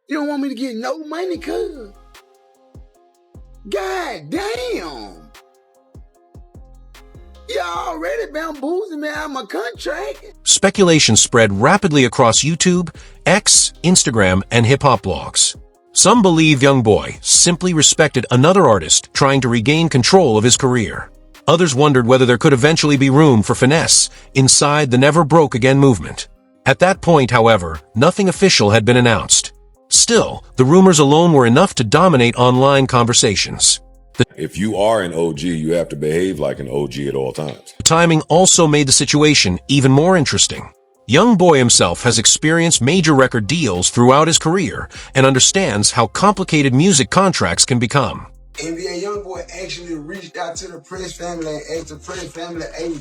You don't want me to get no money, cuz? God damn. You already bamboozled me out of my contract. Speculation spread rapidly across YouTube, X, Instagram, and hip-hop blogs. Some believe YoungBoy simply respected another artist trying to regain control of his career. Others wondered whether there could eventually be room for finesse inside the Never Broke Again movement. At that point, however, nothing official had been announced. Still, the rumors alone were enough to dominate online conversations. If you are an OG, you have to behave like an OG at all times. The timing also made the situation even more interesting. YoungBoy himself has experienced major record deals throughout his career and understands how complicated music contracts can become. NBA YoungBoy actually reached out to the Prince family and asked the Prince family, hey,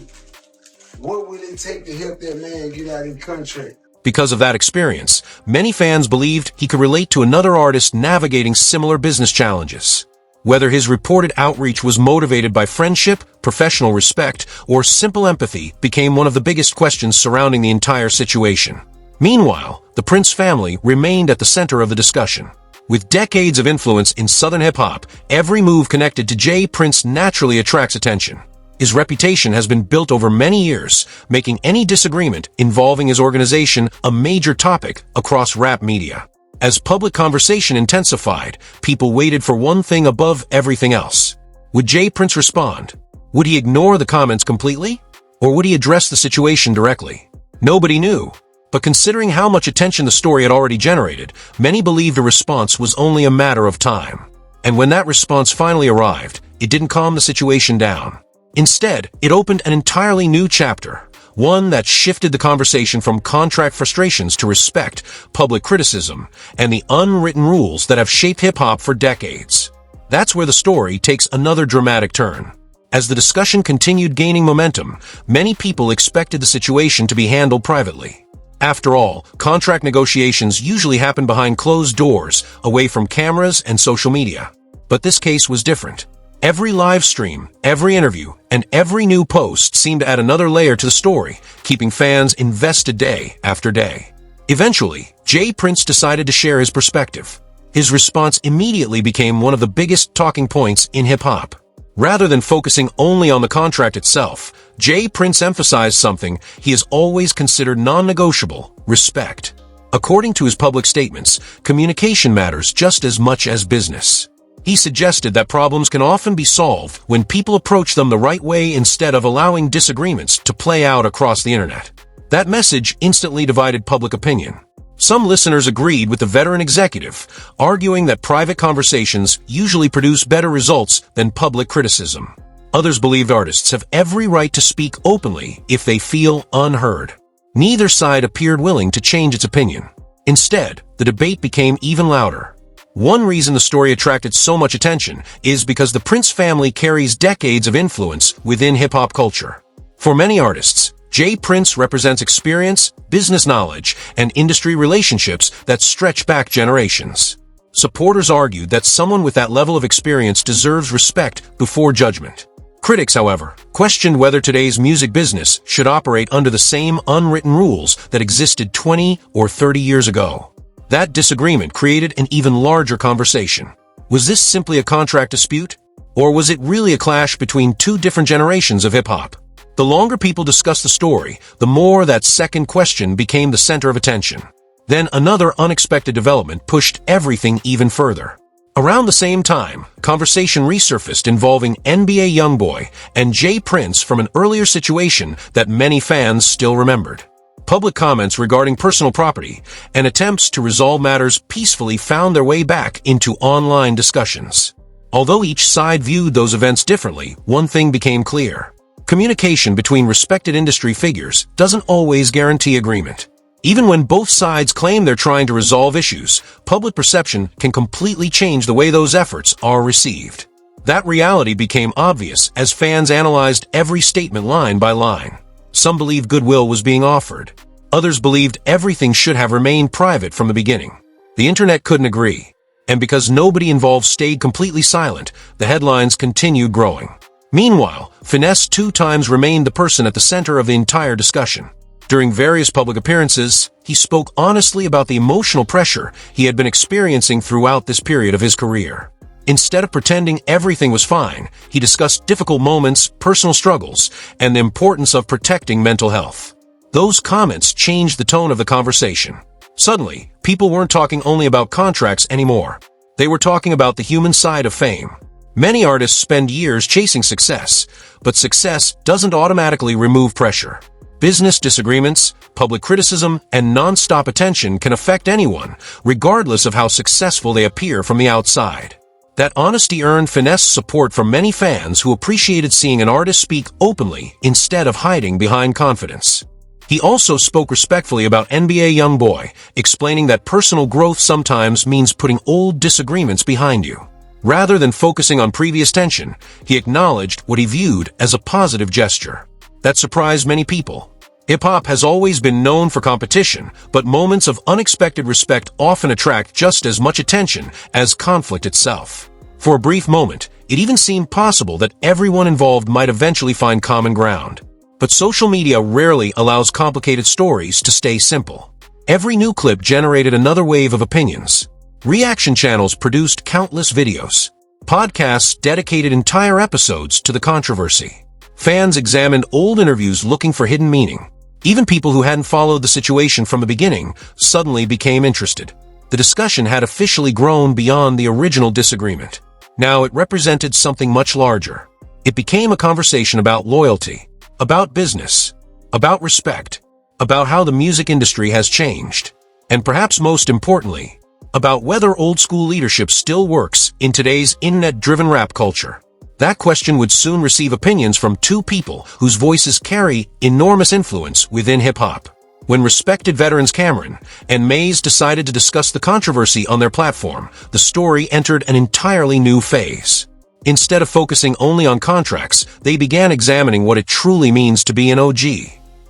what will it take to help that man get out of the contract? Because of that experience, many fans believed he could relate to another artist navigating similar business challenges. Whether his reported outreach was motivated by friendship, professional respect, or simple empathy became one of the biggest questions surrounding the entire situation. Meanwhile, the Prince family remained at the center of the discussion. With decades of influence in Southern hip-hop, every move connected to J. Prince naturally attracts attention. His reputation has been built over many years, making any disagreement involving his organization a major topic across rap media. As public conversation intensified, people waited for one thing above everything else. Would J. Prince respond? Would he ignore the comments completely? Or would he address the situation directly? Nobody knew. But considering how much attention the story had already generated, many believed a response was only a matter of time. And when that response finally arrived, it didn't calm the situation down. Instead, it opened an entirely new chapter, one that shifted the conversation from contract frustrations to respect, public criticism, and the unwritten rules that have shaped hip-hop for decades. That's where the story takes another dramatic turn. As the discussion continued gaining momentum, many people expected the situation to be handled privately. After all, contract negotiations usually happen behind closed doors, away from cameras and social media. But this case was different. Every live stream, every interview, and every new post seemed to add another layer to the story, keeping fans invested day after day. Eventually, J. Prince decided to share his perspective. His response immediately became one of the biggest talking points in hip-hop. Rather than focusing only on the contract itself, J. Prince emphasized something he has always considered non-negotiable: respect. According to his public statements, communication matters just as much as business. He suggested that problems can often be solved when people approach them the right way instead of allowing disagreements to play out across the internet. That message instantly divided public opinion. Some listeners agreed with the veteran executive, arguing that private conversations usually produce better results than public criticism. Others believed artists have every right to speak openly if they feel unheard. Neither side appeared willing to change its opinion. Instead, the debate became even louder. One reason the story attracted so much attention is because the Prince family carries decades of influence within hip-hop culture. For many artists, J. Prince represents experience, business knowledge, and industry relationships that stretch back generations. Supporters argued that someone with that level of experience deserves respect before judgment. Critics, however, questioned whether today's music business should operate under the same unwritten rules that existed 20 or 30 years ago. That disagreement created an even larger conversation. Was this simply a contract dispute? Or was it really a clash between two different generations of hip-hop? The longer people discussed the story, the more that second question became the center of attention. Then another unexpected development pushed everything even further. Around the same time, conversation resurfaced involving NBA YoungBoy and J. Prince from an earlier situation that many fans still remembered. Public comments regarding personal property and attempts to resolve matters peacefully found their way back into online discussions. Although each side viewed those events differently, one thing became clear. Communication between respected industry figures doesn't always guarantee agreement. Even when both sides claim they're trying to resolve issues, public perception can completely change the way those efforts are received. That reality became obvious as fans analyzed every statement line by line. Some believed goodwill was being offered. Others believed everything should have remained private from the beginning. The internet couldn't agree. And because nobody involved stayed completely silent, the headlines continued growing. Meanwhile, Finesse2Tymes remained the person at the center of the entire discussion. During various public appearances, he spoke honestly about the emotional pressure he had been experiencing throughout this period of his career. Instead of pretending everything was fine, he discussed difficult moments, personal struggles, and the importance of protecting mental health. Those comments changed the tone of the conversation. Suddenly, people weren't talking only about contracts anymore. They were talking about the human side of fame. Many artists spend years chasing success, but success doesn't automatically remove pressure. Business disagreements, public criticism, and non-stop attention can affect anyone, regardless of how successful they appear from the outside. That honesty earned Finesse support from many fans who appreciated seeing an artist speak openly instead of hiding behind confidence. He also spoke respectfully about NBA YoungBoy, explaining that personal growth sometimes means putting old disagreements behind you. Rather than focusing on previous tension, he acknowledged what he viewed as a positive gesture. That surprised many people. Hip-hop has always been known for competition, but moments of unexpected respect often attract just as much attention as conflict itself. For a brief moment, it even seemed possible that everyone involved might eventually find common ground. But social media rarely allows complicated stories to stay simple. Every new clip generated another wave of opinions. Reaction channels produced countless videos. Podcasts dedicated entire episodes to the controversy. Fans examined old interviews looking for hidden meaning. Even people who hadn't followed the situation from the beginning suddenly became interested. The discussion had officially grown beyond the original disagreement. Now it represented something much larger. It became a conversation about loyalty, about business, about respect, about how the music industry has changed, and perhaps most importantly, about whether old-school leadership still works in today's internet-driven rap culture. That question would soon receive opinions from two people whose voices carry enormous influence within hip-hop. When respected veterans Cameron and Maze decided to discuss the controversy on their platform, the story entered an entirely new phase. Instead of focusing only on contracts, they began examining what it truly means to be an OG.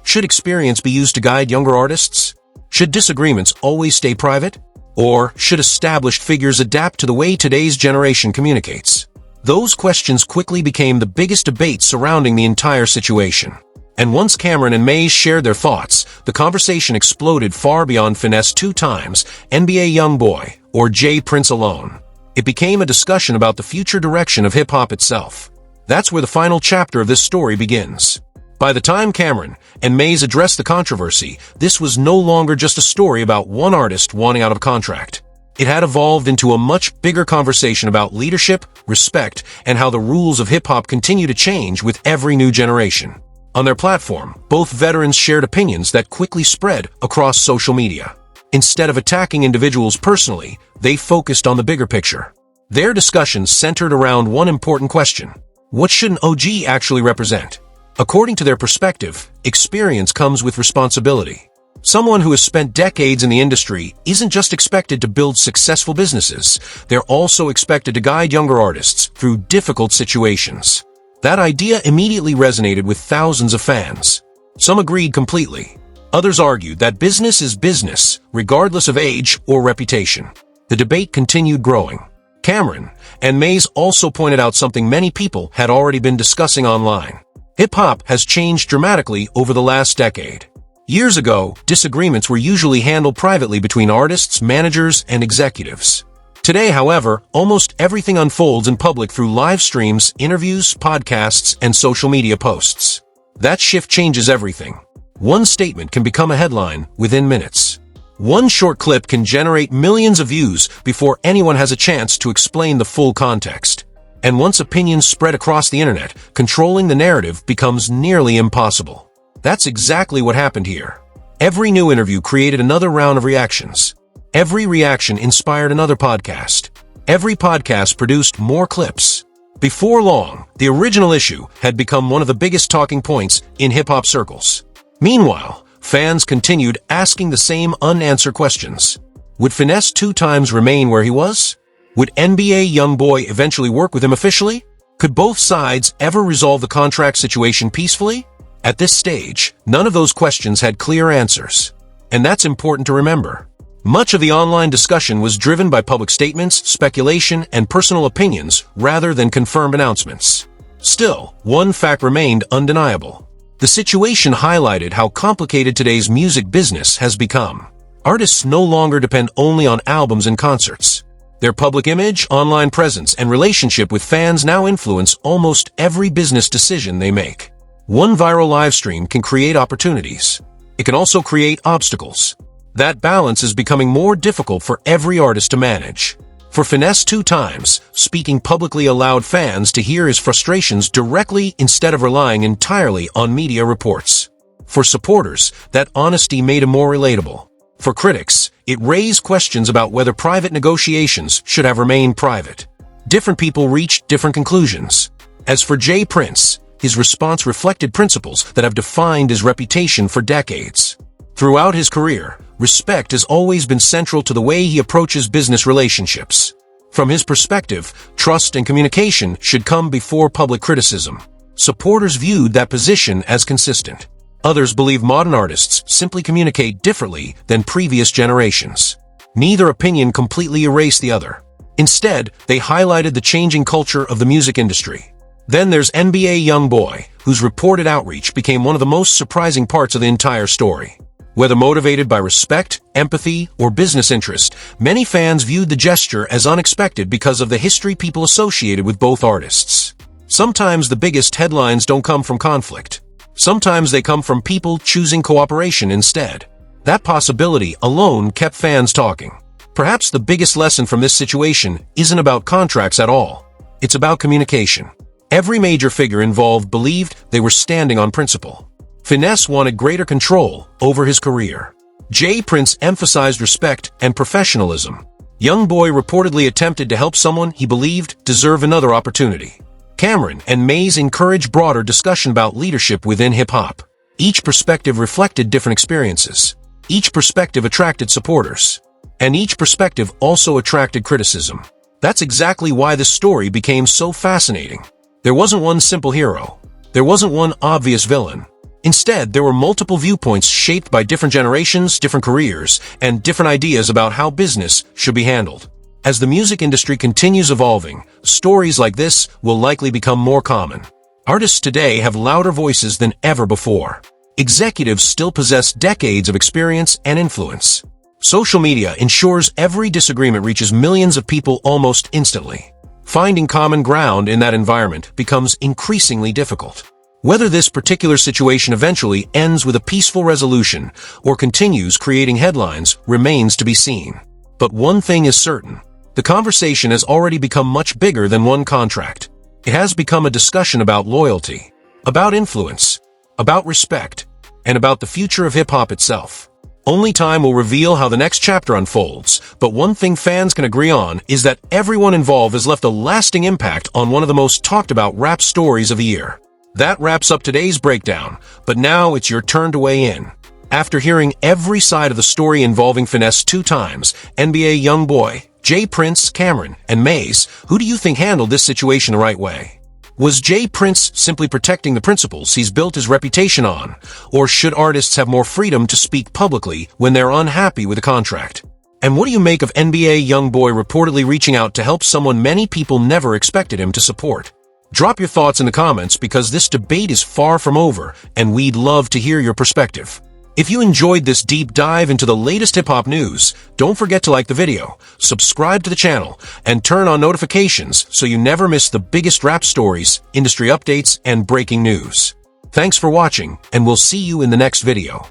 Should experience be used to guide younger artists? Should disagreements always stay private? Or should established figures adapt to the way today's generation communicates? Those questions quickly became the biggest debate surrounding the entire situation. And once Cameron and Maze shared their thoughts, the conversation exploded far beyond Finesse2Tymes, NBA YoungBoy, or J Prince alone. It became a discussion about the future direction of hip-hop itself. That's where the final chapter of this story begins. By the time Cameron and Maze addressed the controversy, this was no longer just a story about one artist wanting out of a contract. It had evolved into a much bigger conversation about leadership, respect, and how the rules of hip-hop continue to change with every new generation. On their platform, both veterans shared opinions that quickly spread across social media. Instead of attacking individuals personally, they focused on the bigger picture. Their discussions centered around one important question: what should an OG actually represent? According to their perspective, experience comes with responsibility. Someone who has spent decades in the industry isn't just expected to build successful businesses, they're also expected to guide younger artists through difficult situations. That idea immediately resonated with thousands of fans. Some agreed completely. Others argued that business is business, regardless of age or reputation. The debate continued growing. Cameron and Maze also pointed out something many people had already been discussing online. Hip-hop has changed dramatically over the last decade. Years ago, disagreements were usually handled privately between artists, managers, and executives. Today, however, almost everything unfolds in public through live streams, interviews, podcasts, and social media posts. That shift changes everything. One statement can become a headline within minutes. One short clip can generate millions of views before anyone has a chance to explain the full context. And once opinions spread across the internet, controlling the narrative becomes nearly impossible. That's exactly what happened here. Every new interview created another round of reactions. Every reaction inspired another podcast. Every podcast produced more clips. Before long, the original issue had become one of the biggest talking points in hip-hop circles. Meanwhile, fans continued asking the same unanswered questions. Would Finesse2Tymes remain where he was? Would NBA YoungBoy eventually work with him officially? Could both sides ever resolve the contract situation peacefully? At this stage, none of those questions had clear answers. And that's important to remember. Much of the online discussion was driven by public statements, speculation, and personal opinions rather than confirmed announcements. Still, one fact remained undeniable. The situation highlighted how complicated today's music business has become. Artists no longer depend only on albums and concerts. Their public image, online presence, and relationship with fans now influence almost every business decision they make. One viral live stream can create opportunities. It can also create obstacles. That balance is becoming more difficult for every artist to manage. For Finesse2Tymes, speaking publicly allowed fans to hear his frustrations directly instead of relying entirely on media reports. For supporters, that honesty made him more relatable. For critics, it raised questions about whether private negotiations should have remained private. Different people reached different conclusions. As for J. Prince, his response reflected principles that have defined his reputation for decades. Throughout his career, respect has always been central to the way he approaches business relationships. From his perspective, trust and communication should come before public criticism. Supporters viewed that position as consistent. Others believe modern artists simply communicate differently than previous generations. Neither opinion completely erased the other. Instead, they highlighted the changing culture of the music industry. Then there's NBA YoungBoy, whose reported outreach became one of the most surprising parts of the entire story. Whether motivated by respect, empathy, or business interest, many fans viewed the gesture as unexpected because of the history people associated with both artists. Sometimes the biggest headlines don't come from conflict. Sometimes they come from people choosing cooperation instead. That possibility alone kept fans talking. Perhaps the biggest lesson from this situation isn't about contracts at all. It's about communication. Every major figure involved believed they were standing on principle. Finesse wanted greater control over his career. J. Prince emphasized respect and professionalism. YoungBoy reportedly attempted to help someone he believed deserved another opportunity. Cameron and Mays encouraged broader discussion about leadership within hip-hop. Each perspective reflected different experiences. Each perspective attracted supporters. And each perspective also attracted criticism. That's exactly why this story became so fascinating. There wasn't one simple hero. There wasn't one obvious villain. Instead, there were multiple viewpoints shaped by different generations, different careers, and different ideas about how business should be handled. As the music industry continues evolving, stories like this will likely become more common. Artists today have louder voices than ever before. Executives still possess decades of experience and influence. Social media ensures every disagreement reaches millions of people almost instantly. Finding common ground in that environment becomes increasingly difficult. Whether this particular situation eventually ends with a peaceful resolution or continues creating headlines remains to be seen. But one thing is certain. The conversation has already become much bigger than one contract. It has become a discussion about loyalty, about influence, about respect, and about the future of hip-hop itself. Only time will reveal how the next chapter unfolds, but one thing fans can agree on is that everyone involved has left a lasting impact on one of the most talked about rap stories of the year. That wraps up today's breakdown, but now it's your turn to weigh in. After hearing every side of the story involving Finesse2Tymes, NBA YoungBoy, J. Prince, Cameron, and Mays, who do you think handled this situation the right way? Was J. Prince simply protecting the principles he's built his reputation on, or should artists have more freedom to speak publicly when they're unhappy with a contract? And what do you make of NBA YoungBoy reportedly reaching out to help someone many people never expected him to support? Drop your thoughts in the comments because this debate is far from over, and we'd love to hear your perspective. If you enjoyed this deep dive into the latest hip-hop news, don't forget to like the video, subscribe to the channel, and turn on notifications so you never miss the biggest rap stories, industry updates, and breaking news. Thanks for watching, and we'll see you in the next video.